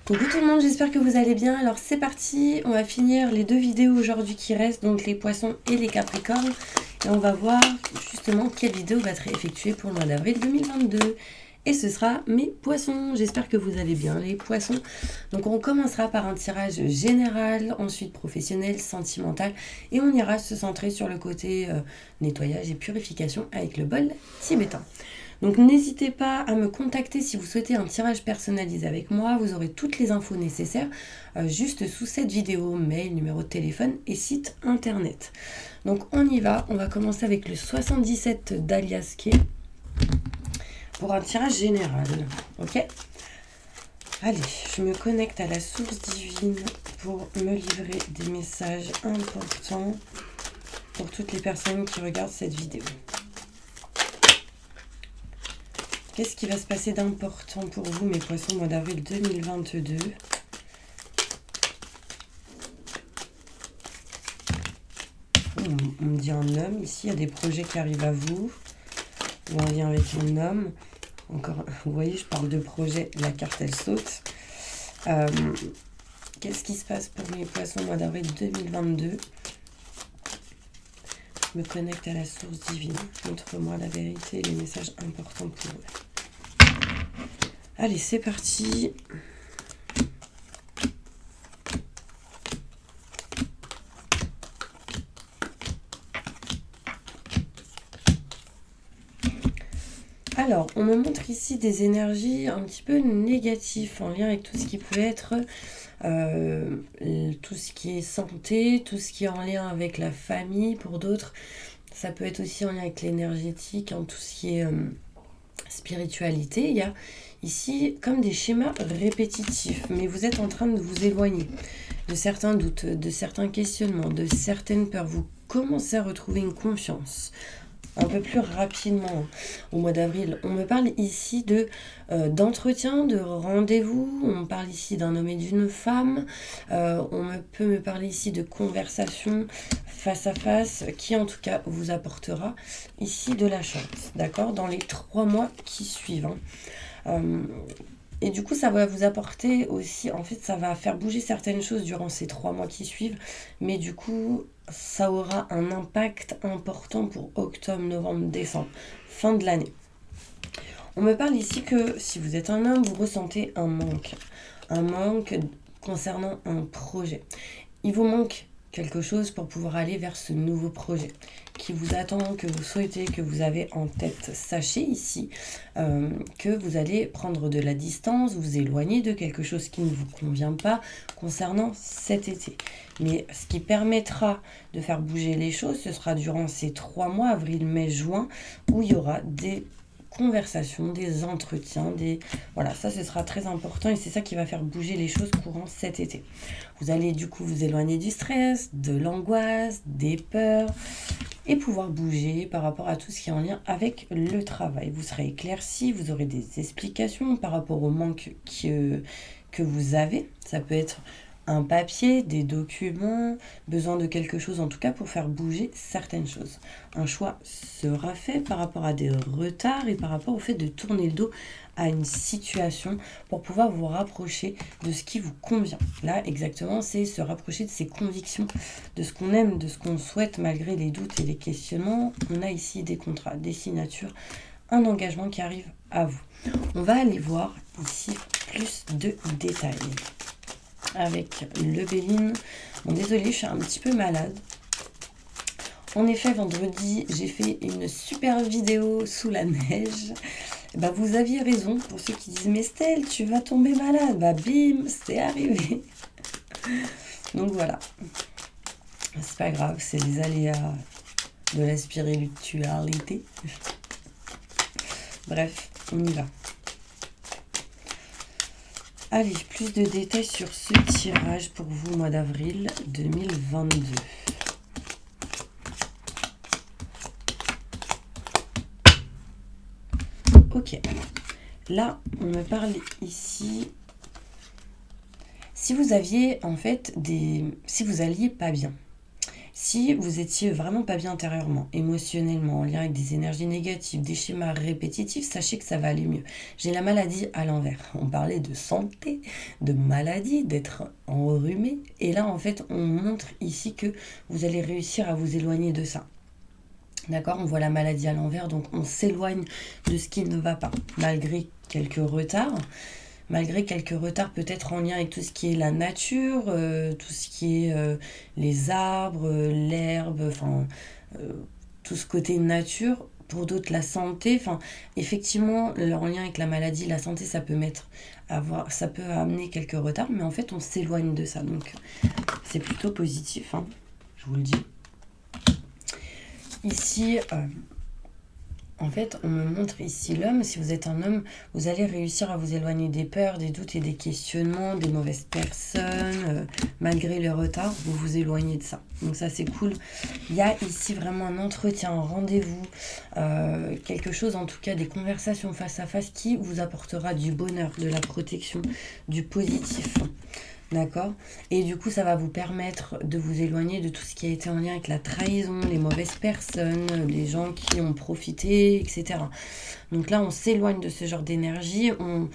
Coucou tout le monde, j'espère que vous allez bien. Alors c'est parti, on va finir les deux vidéos aujourd'hui qui restent, donc les poissons et les capricornes. Et on va voir justement quelle vidéo va être effectuée pour le mois d'avril 2022. Et ce sera mes poissons. J'espère que vous allez bien les poissons. Donc on commencera par un tirage général, ensuite professionnel, sentimental. Et on ira se centrer sur le côté nettoyage et purification avec le bol tibétain. Donc n'hésitez pas à me contacter si vous souhaitez un tirage personnalisé avec moi. Vous aurez toutes les infos nécessaires juste sous cette vidéo, mail, numéro de téléphone et site internet. Donc on y va, on va commencer avec le 77 d'Aliaske pour un tirage général. Ok ? Allez, je me connecte à la source divine pour me livrer des messages importants pour toutes les personnes qui regardent cette vidéo. Qu'est-ce qui va se passer d'important pour vous, mes poissons, au mois d'avril 2022 ? On me dit un homme. Ici, il y a des projets qui arrivent à vous, ou en lien avec un homme. Encore, vous voyez, je parle de projet, la carte, elle saute. Qu'est-ce qui se passe pour mes poissons, au mois d'avril 2022 ? Je me connecte à la source divine. Montre-moi la vérité et les messages importants pour eux. Allez, c'est parti. Alors, on me montre ici des énergies un petit peu négatives en lien avec tout ce qui peut être tout ce qui est santé, tout ce qui est en lien avec la famille. Pour d'autres, ça peut être aussi en lien avec l'énergétique, hein, tout ce qui est spiritualité. Il y a ici comme des schémas répétitifs, mais vous êtes en train de vous éloigner de certains doutes, de certains questionnements, de certaines peurs. Vous commencez à retrouver une confiance un peu plus rapidement au mois d'avril. On me parle ici d'entretien, de rendez-vous. On me parle ici d'un homme et d'une femme. Peut me parler ici de conversation face à face qui en tout cas vous apportera ici de la chance, d'accord, dans les 3 mois qui suivent. Et du coup, ça va vous apporter aussi, en fait, ça va faire bouger certaines choses durant ces 3 mois qui suivent. Mais du coup, ça aura un impact important pour octobre, novembre, décembre, fin de l'année. On me parle ici que si vous êtes un homme, vous ressentez un manque concernant un projet. Il vous manque quelque chose pour pouvoir aller vers ce nouveau projet qui vous attend, que vous souhaitez, que vous avez en tête. Sachez ici que vous allez prendre de la distance, vous éloigner de quelque chose qui ne vous convient pas concernant cet été. Mais ce qui permettra de faire bouger les choses, ce sera durant ces 3 mois, avril, mai, juin, où il y aura des conversations, des entretiens, voilà, ça ce sera très important et c'est ça qui va faire bouger les choses courant cet été. Vous allez du coup vous éloigner du stress, de l'angoisse, des peurs et pouvoir bouger par rapport à tout ce qui est en lien avec le travail. Vous serez éclairci, vous aurez des explications par rapport au manque que vous avez. Ça peut être un papier, des documents, besoin de quelque chose en tout cas pour faire bouger certaines choses. Un choix sera fait par rapport à des retards et par rapport au fait de tourner le dos à une situation pour pouvoir vous rapprocher de ce qui vous convient. Là, exactement, c'est se rapprocher de ses convictions, de ce qu'on aime, de ce qu'on souhaite malgré les doutes et les questionnements. On a ici des contrats, des signatures, un engagement qui arrive à vous. On va aller voir ici plus de détails. Avec le Béline. Bon, désolée, je suis un petit peu malade. En effet, vendredi, j'ai fait une super vidéo sous la neige. Bah, vous aviez raison pour ceux qui disent « Mais Stell, tu vas tomber malade !» Bah, bim, c'est arrivé. Donc voilà. C'est pas grave, c'est les aléas de la spiritualité. Bref, on y va. Allez, plus de détails sur ce tirage pour vous, mois d'avril 2022. Ok, là, on me parle ici. Si vous aviez, en fait, si vous alliez pas bien, Si vous étiez vraiment pas bien intérieurement, émotionnellement, en lien avec des énergies négatives, des schémas répétitifs, sachez que ça va aller mieux. J'ai la maladie à l'envers. On parlait de santé, de maladie, d'être enrhumé. Et là, en fait, on montre ici que vous allez réussir à vous éloigner de ça. D'accord, on voit la maladie à l'envers, donc on s'éloigne de ce qui ne va pas, malgré quelques retards. Malgré quelques retards peut-être en lien avec tout ce qui est la nature, tout ce qui est les arbres, l'herbe, enfin tout ce côté nature. Pour d'autres, la santé, enfin effectivement, en lien avec la maladie, la santé, ça peut ça peut amener quelques retards, mais en fait, on s'éloigne de ça. Donc, c'est plutôt positif, hein, je vous le dis. Ici, en fait, on me montre ici l'homme. Si vous êtes un homme, vous allez réussir à vous éloigner des peurs, des doutes et des questionnements, des mauvaises personnes. Malgré le retard, vous vous éloignez de ça. Donc ça, c'est cool. Il y a ici vraiment un entretien, un rendez-vous, quelque chose, en tout cas des conversations face à face qui vous apportera du bonheur, de la protection, du positif. D'accord? Et du coup, ça va vous permettre de vous éloigner de tout ce qui a été en lien avec la trahison, les mauvaises personnes, les gens qui ont profité, etc. Donc là, on s'éloigne de ce genre d'énergie, on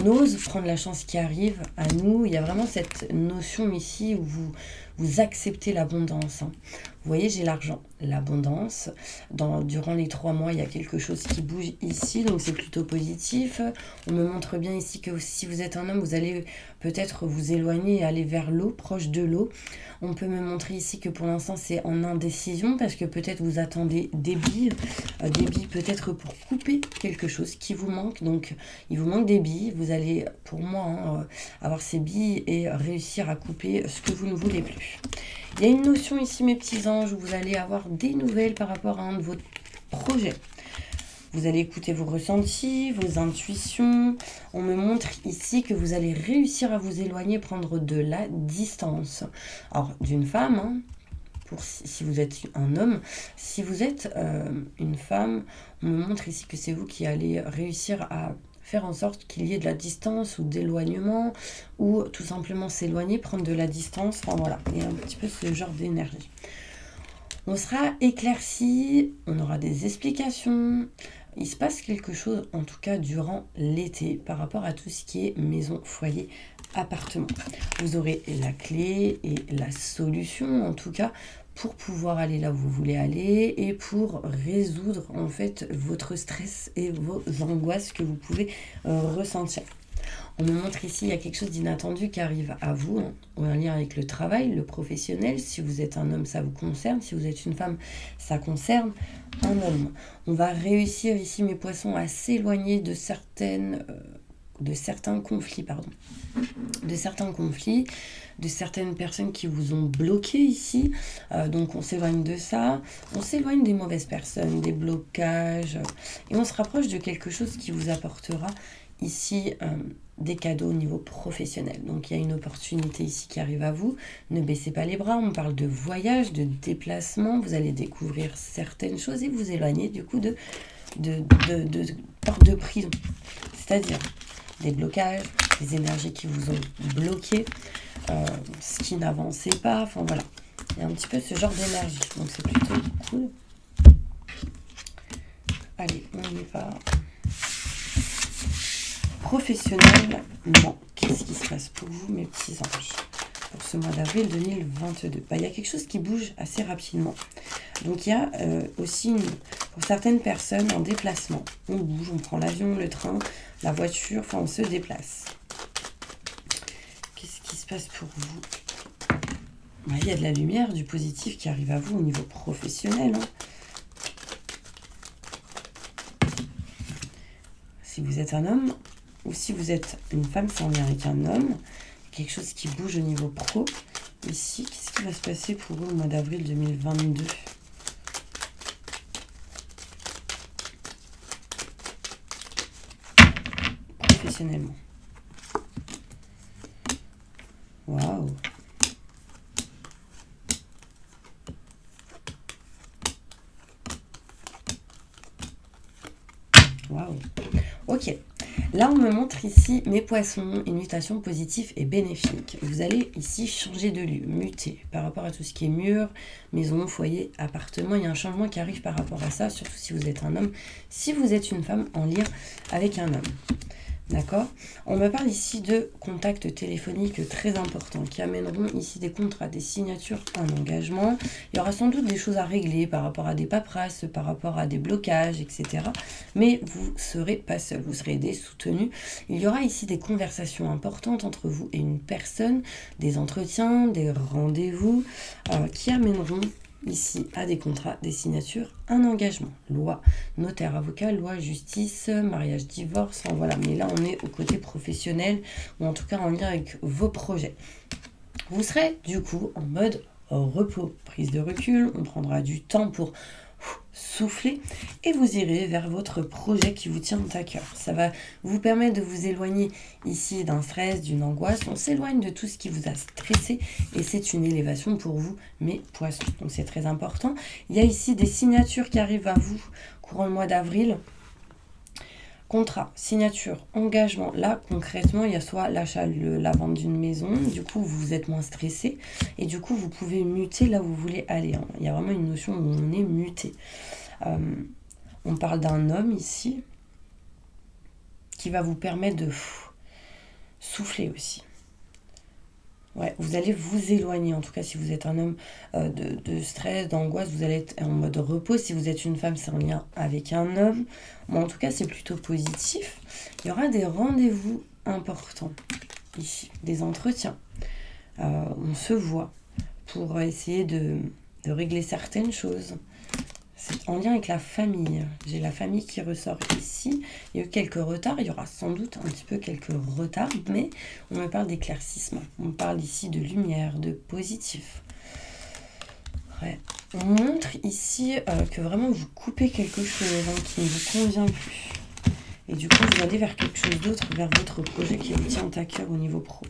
ose prendre la chance qui arrive à nous. Il y a vraiment cette notion ici où vous acceptez l'abondance. Hein. Vous voyez, j'ai l'argent, l'abondance. Durant les 3 mois, il y a quelque chose qui bouge ici, donc c'est plutôt positif. On me montre bien ici que si vous êtes un homme, vous allez peut-être vous éloigner et aller vers l'eau, proche de l'eau. On peut me montrer ici que pour l'instant, c'est en indécision, parce que peut-être vous attendez des billes peut-être pour couper quelque chose qui vous manque. Donc, il vous manque des billes. Vous allez, pour moi, hein, avoir ces billes et réussir à couper ce que vous ne voulez plus. Il y a une notion ici, mes petits anges, où vous allez avoir des nouvelles par rapport à un de vos projets. Vous allez écouter vos ressentis, vos intuitions. On me montre ici que vous allez réussir à vous éloigner, prendre de la distance. Alors, d'une femme, hein, si vous êtes un homme, si vous êtes une femme, on me montre ici que c'est vous qui allez réussir à faire en sorte qu'il y ait de la distance ou d'éloignement, ou tout simplement s'éloigner, prendre de la distance. Enfin voilà, il y a un petit peu ce genre d'énergie. On sera éclairci, on aura des explications. Il se passe quelque chose, en tout cas durant l'été, par rapport à tout ce qui est maison, foyer, appartement. Vous aurez la clé et la solution, en tout cas, pour pouvoir aller là où vous voulez aller et pour résoudre en fait votre stress et vos angoisses que vous pouvez ressentir. On me montre ici, il y a quelque chose d'inattendu qui arrive à vous, hein, en lien avec le travail, le professionnel. Si vous êtes un homme, ça vous concerne. Si vous êtes une femme, ça concerne un homme. On va réussir ici, mes poissons, à s'éloigner de certains conflits, de certaines personnes qui vous ont bloqué ici. Donc on s'éloigne de ça, on s'éloigne des mauvaises personnes, des blocages, et on se rapproche de quelque chose qui vous apportera ici des cadeaux au niveau professionnel. Donc il y a une opportunité ici qui arrive à vous. Ne baissez pas les bras, on parle de voyage, de déplacement, vous allez découvrir certaines choses et vous éloigner du coup de porte de prison. C'est-à-dire des blocages, des énergies qui vous ont bloqué, ce qui n'avançait pas, enfin voilà. Il y a un petit peu ce genre d'énergie, donc c'est plutôt cool. Allez, on y va. Professionnellement, qu'est-ce qui se passe pour vous, mes petits anges, pour ce mois d'avril 2022? Il y a quelque chose qui bouge assez rapidement. Donc il y a aussi, pour certaines personnes, en déplacement. On bouge, on prend l'avion, le train, la voiture, enfin on se déplace. Qu'est-ce qui se passe pour vous? Il y a de la lumière, du positif qui arrive à vous au niveau professionnel. Hein. Si vous êtes un homme, ou si vous êtes une femme, c'est en lien avec un homme, quelque chose qui bouge au niveau pro. Ici, qu'est-ce qui va se passer pour vous au mois d'avril 2022? Professionnellement. Waouh! Waouh! Ok. Là, on me montre ici, mes poissons, une mutation positive et bénéfique. Vous allez ici changer de lieu, muter par rapport à tout ce qui est mur, maison, foyer, appartement. Il y a un changement qui arrive par rapport à ça, surtout si vous êtes un homme. Si vous êtes une femme, en lien avec un homme. D'accord? On me parle ici de contacts téléphoniques très importants qui amèneront ici des contrats, des signatures, un engagement. Il y aura sans doute des choses à régler par rapport à des paperasses, par rapport à des blocages, etc. Mais vous ne serez pas seul, vous serez aidé, soutenu. Il y aura ici des conversations importantes entre vous et une personne, des entretiens, des rendez-vous qui amèneront ici à des contrats, des signatures, un engagement, loi, notaire, avocat, loi, justice, mariage, divorce, enfin voilà. Mais là, on est au côté professionnel, ou en tout cas en lien avec vos projets. Vous serez du coup en mode repos, prise de recul, on prendra du temps pour souffler et vous irez vers votre projet qui vous tient à cœur. Ça va vous permettre de vous éloigner ici d'un stress, d'une angoisse. On s'éloigne de tout ce qui vous a stressé et c'est une élévation pour vous, mes poissons. Donc c'est très important. Il y a ici des signatures qui arrivent à vous courant le mois d'avril. Contrat, signature, engagement. Là, concrètement, il y a soit l'achat, la vente d'une maison. Du coup, vous êtes moins stressé. Et du coup, vous pouvez muter là où vous voulez aller. Hein. Il y a vraiment une notion où on est muté. On parle d'un homme ici qui va vous permettre de souffler aussi. Ouais, vous allez vous éloigner, en tout cas si vous êtes un homme de stress, d'angoisse, vous allez être en mode repos. Si vous êtes une femme, c'est en lien avec un homme. Mais en tout cas, c'est plutôt positif. Il y aura des rendez-vous importants ici, des entretiens. On se voit pour essayer de régler certaines choses. C'est en lien avec la famille. J'ai la famille qui ressort ici. Il y a eu quelques retards. Il y aura sans doute un petit peu quelques retards. Mais on me parle d'éclaircissement. On parle ici de lumière, de positif. Ouais. On montre ici que vraiment vous coupez quelque chose qui ne vous convient plus. Et du coup, vous allez vers quelque chose d'autre, vers votre projet qui vous tient à cœur au niveau pro.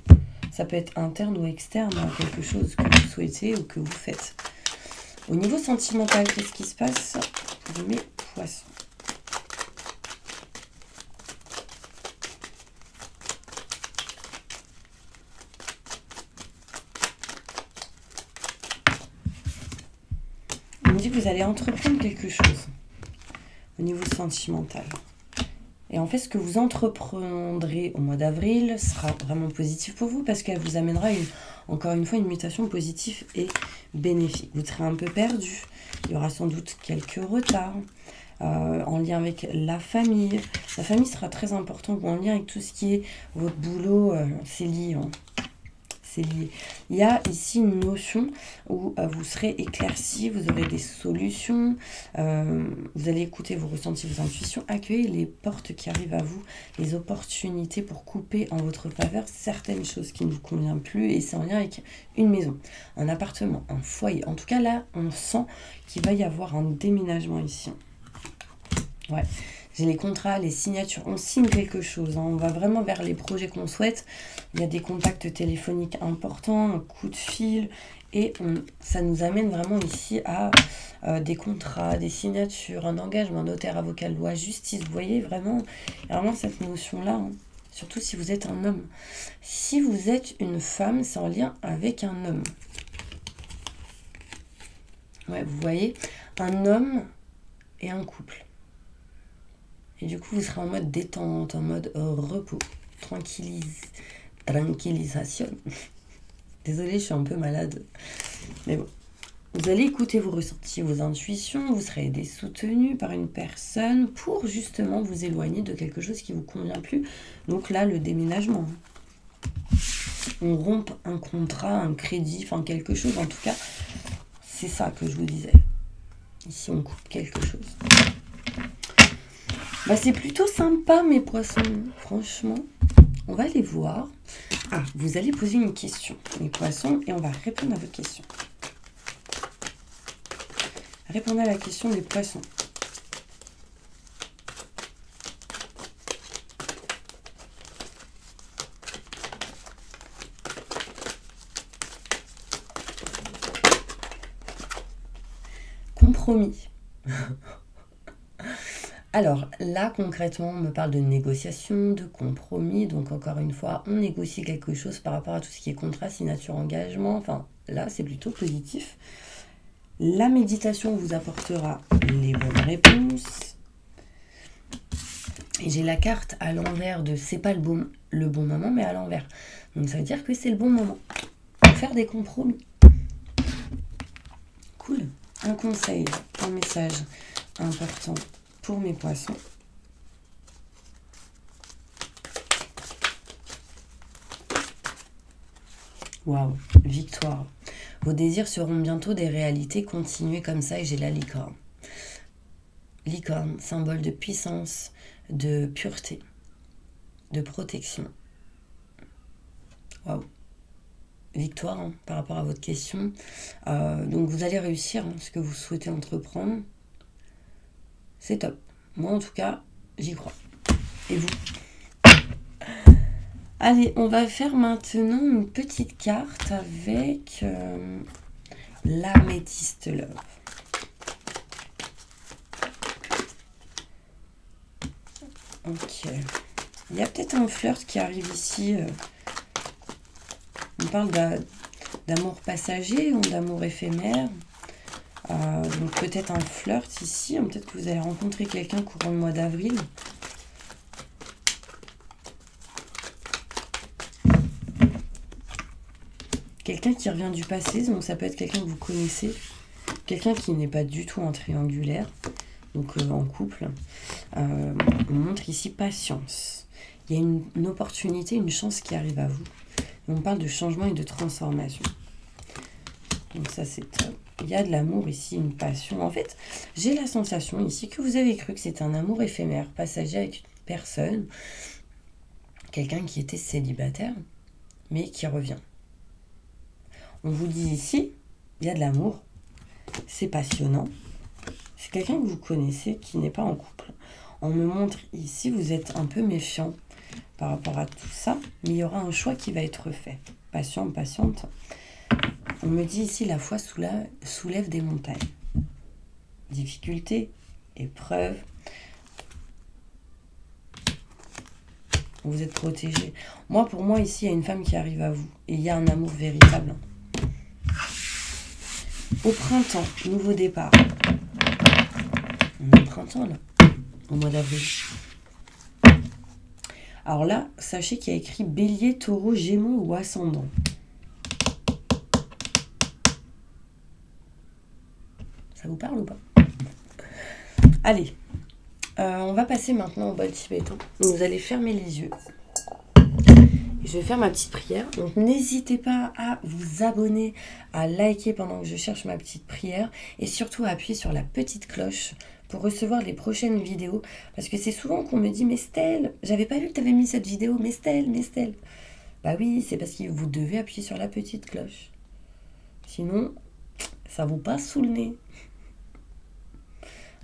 Ça peut être interne ou externe, quelque chose que vous souhaitez ou que vous faites. Au niveau sentimental, qu'est-ce qui se passe pour mes poissons? On me dit que vous allez entreprendre quelque chose au niveau sentimental. Et en fait, ce que vous entreprendrez au mois d'avril sera vraiment positif pour vous parce qu'elle vous amènera encore une fois une mutation positive et bénéfique. Vous serez un peu perdu. Il y aura sans doute quelques retards en lien avec la famille. La famille sera très importante ou en lien avec tout ce qui est votre boulot. C'est lié. Hein. C'est lié. Il y a ici une notion où vous serez éclairci, vous aurez des solutions, vous allez écouter vos ressentis, vos intuitions, accueillir les portes qui arrivent à vous, les opportunités pour couper en votre faveur certaines choses qui ne vous conviennent plus et c'est en lien avec une maison, un appartement, un foyer. En tout cas là, on sent qu'il va y avoir un déménagement ici. Ouais. J'ai les contrats, les signatures, on signe quelque chose, hein. On va vraiment vers les projets qu'on souhaite. Il y a des contacts téléphoniques importants, un coup de fil, et ça nous amène vraiment ici à des contrats, des signatures, un engagement, notaire, avocat, loi, justice. Vous voyez vraiment cette notion-là, hein. Surtout si vous êtes un homme. Si vous êtes une femme, c'est en lien avec un homme. Ouais, vous voyez, un homme et un couple. Et du coup, vous serez en mode détente, en mode repos, tranquillisation. Désolée, je suis un peu malade. Mais bon, vous allez écouter vos ressentis, vos intuitions. Vous serez aidé, soutenu par une personne pour justement vous éloigner de quelque chose qui ne vous convient plus. Donc là, le déménagement. On rompt un contrat, un crédit, enfin quelque chose. En tout cas, c'est ça que je vous disais. Ici, on coupe quelque chose. Bah, c'est plutôt sympa, mes poissons. Franchement, on va aller voir. Ah, vous allez poser une question, mes poissons, et on va répondre à votre question. Répondez à la question des poissons. Compromis. Alors là, concrètement, on me parle de négociation, de compromis. Donc encore une fois, on négocie quelque chose par rapport à tout ce qui est contrat, signature, engagement. Enfin, là, c'est plutôt positif. La méditation vous apportera les bonnes réponses. Et j'ai la carte à l'envers de c'est pas le bon moment, mais à l'envers. Donc ça veut dire que c'est le bon moment pour faire des compromis. Cool. Un conseil, un message important pour mes poissons. Waouh, victoire. Vos désirs seront bientôt des réalités. Continuez comme ça et j'ai la licorne. Licorne, symbole de puissance, de pureté, de protection. Waouh. Victoire hein, par rapport à votre question. Donc vous allez réussir hein, ce que vous souhaitez entreprendre. C'est top. Moi en tout cas, j'y crois. Et vous? Allez, on va faire maintenant une petite carte avec l'améthyste love. Ok. Il y a peut-être un flirt qui arrive ici. On parle d'amour passager ou d'amour éphémère. Donc peut-être un flirt ici. Peut-être que vous allez rencontrer quelqu'un courant le mois d'avril. Quelqu'un qui revient du passé. Donc ça peut être quelqu'un que vous connaissez. Quelqu'un qui n'est pas du tout en triangulaire. Donc en couple. On montre ici patience. Il y a une opportunité, une chance qui arrive à vous. On parle de changement et de transformation. Donc ça, c'est top. Il y a de l'amour ici, une passion. En fait, j'ai la sensation ici que vous avez cru que c'était un amour éphémère, passager avec une personne, quelqu'un qui était célibataire, mais qui revient. On vous dit ici, il y a de l'amour, c'est passionnant. C'est quelqu'un que vous connaissez qui n'est pas en couple. On me montre ici, vous êtes un peu méfiant par rapport à tout ça, mais il y aura un choix qui va être fait. Patient, patiente. On me dit ici, la foi soulève des montagnes. Difficultés, épreuves. Vous êtes protégé. Moi, pour moi, ici, il y a une femme qui arrive à vous. Et il y a un amour véritable. Au printemps, nouveau départ. On est au printemps, là. Au mois d'avril. Alors là, sachez qu'il y a écrit Bélier, Taureau, Gémeaux ou Ascendant. Ça vous parle ou pas? Allez, on va passer maintenant au bol tibétain. Vous allez fermer les yeux. Et je vais faire ma petite prière. Donc n'hésitez pas à vous abonner, à liker pendant que je cherche ma petite prière. Et surtout à appuyer sur la petite cloche pour recevoir les prochaines vidéos. Parce que c'est souvent qu'on me dit « Mais Stell, j'avais pas vu que tu avais mis cette vidéo. Mais Stell, mais Stell. » Bah oui, c'est parce que vous devez appuyer sur la petite cloche. Sinon, ça vous passe sous le nez.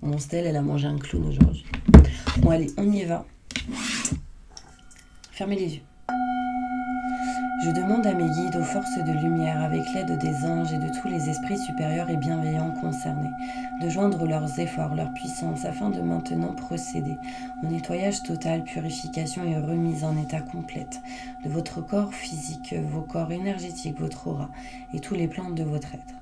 Mon Stell, elle a mangé un clown aujourd'hui. Bon, allez, on y va. Fermez les yeux. Je demande à mes guides, aux forces de lumière, avec l'aide des anges et de tous les esprits supérieurs et bienveillants concernés, de joindre leurs efforts, leur puissance, afin de maintenant procéder au nettoyage total, purification et remise en état complète de votre corps physique, vos corps énergétiques, votre aura et tous les plans de votre être.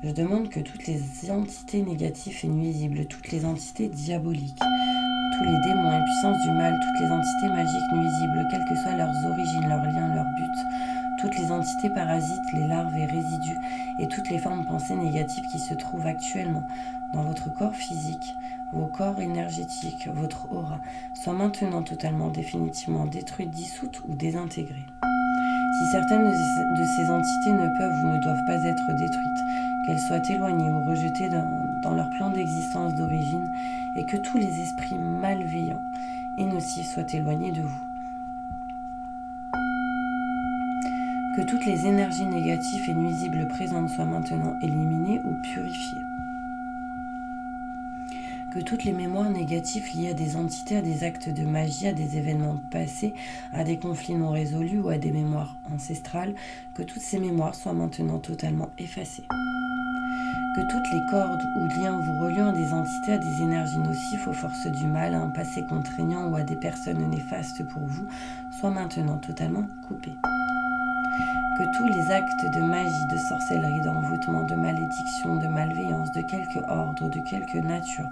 Je demande que toutes les entités négatives et nuisibles, toutes les entités diaboliques, tous les démons et puissances du mal, toutes les entités magiques nuisibles, quelles que soient leurs origines, leurs liens, leurs buts, toutes les entités parasites, les larves et résidus, et toutes les formes pensées négatives qui se trouvent actuellement dans votre corps physique, vos corps énergétiques, votre aura, soient maintenant totalement, définitivement détruites, dissoutes ou désintégrées. Si certaines de ces entités ne peuvent ou ne doivent pas être détruites, qu'elles soient éloignées ou rejetées dans leur plan d'existence d'origine, et que tous les esprits malveillants et nocifs soient éloignés de vous. Que toutes les énergies négatives et nuisibles présentes soient maintenant éliminées ou purifiées. Que toutes les mémoires négatives liées à des entités, à des actes de magie, à des événements passés, à des conflits non résolus ou à des mémoires ancestrales, que toutes ces mémoires soient maintenant totalement effacées. Que Que toutes les cordes ou liens vous reliant à des entités, à des énergies nocives, aux forces du mal, à un passé contraignant ou à des personnes néfastes pour vous, soient maintenant totalement coupés. Que tous les actes de magie, de sorcellerie, d'envoûtement, de malédiction, de malveillance, de quelque ordre, de quelque nature,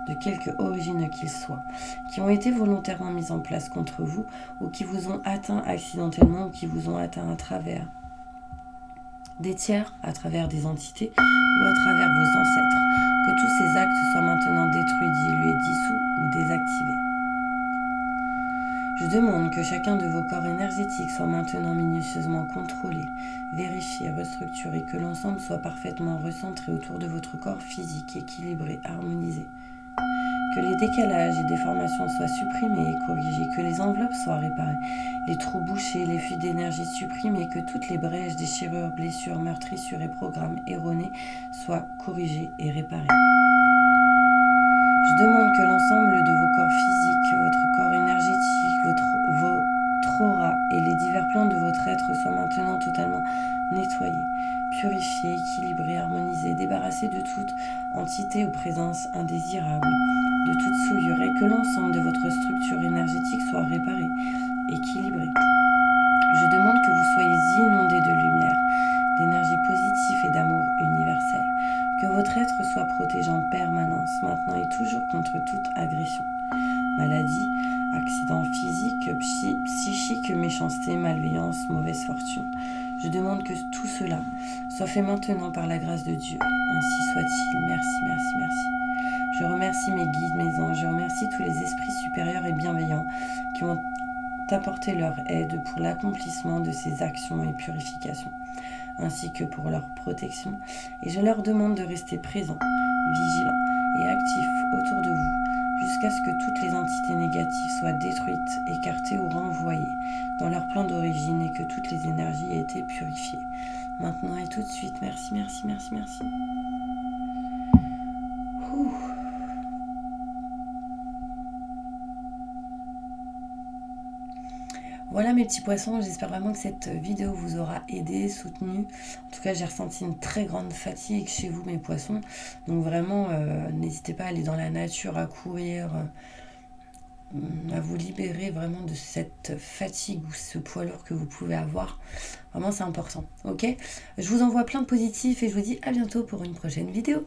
de quelque origine qu'ils soient, qui ont été volontairement mis en place contre vous, ou qui vous ont atteint accidentellement, ou qui vous ont atteint à travers des tiers, à travers des entités, ou à travers vos ancêtres, que tous ces actes soient maintenant détruits, dilués, dissous ou désactivés. Je demande que chacun de vos corps énergétiques soit maintenant minutieusement contrôlé, vérifié, restructuré, que l'ensemble soit parfaitement recentré autour de votre corps physique, équilibré, harmonisé. Que les décalages et déformations soient supprimés et corrigés, que les enveloppes soient réparées, les trous bouchés, les fuites d'énergie supprimées, que toutes les brèches, déchirures, blessures, meurtrissures et programmes erronés soient corrigés et réparés. Je demande que l'ensemble de vos corps physiques, votre corps énergétique, votre aura et les divers plans de votre être soient maintenant totalement nettoyés, purifiés, équilibrés, harmonisés, débarrassés de toute entité ou présence indésirable, de toute souillure, et que l'ensemble de votre structure énergétique soit réparé, équilibré. Je demande que vous soyez inondés de lumière, d'énergie positive et d'amour universel, que votre être soit protégé en permanence, maintenant et toujours contre toute agression, maladie, accident physique, psychique, méchanceté, malveillance, mauvaise fortune. Je demande que tout cela soit fait maintenant par la grâce de Dieu. Ainsi soit-il. Merci, merci, merci. Je remercie mes guides, mes anges, je remercie tous les esprits supérieurs et bienveillants qui ont apporté leur aide pour l'accomplissement de ces actions et purifications, ainsi que pour leur protection. Et je leur demande de rester présents, vigilants et actifs autour de vous, jusqu'à ce que toutes les entités négatives soient détruites, écartées ou renvoyées dans leur plan d'origine et que toutes les énergies aient été purifiées. Maintenant et tout de suite. Merci, merci, merci, merci. Ouh. Voilà mes petits poissons, j'espère vraiment que cette vidéo vous aura aidé, soutenu. En tout cas, j'ai ressenti une très grande fatigue chez vous mes poissons. Donc vraiment, n'hésitez pas à aller dans la nature, à courir, à vous libérer vraiment de cette fatigue ou ce poids lourd que vous pouvez avoir. Vraiment, c'est important, ok? Je vous envoie plein de positifs et je vous dis à bientôt pour une prochaine vidéo.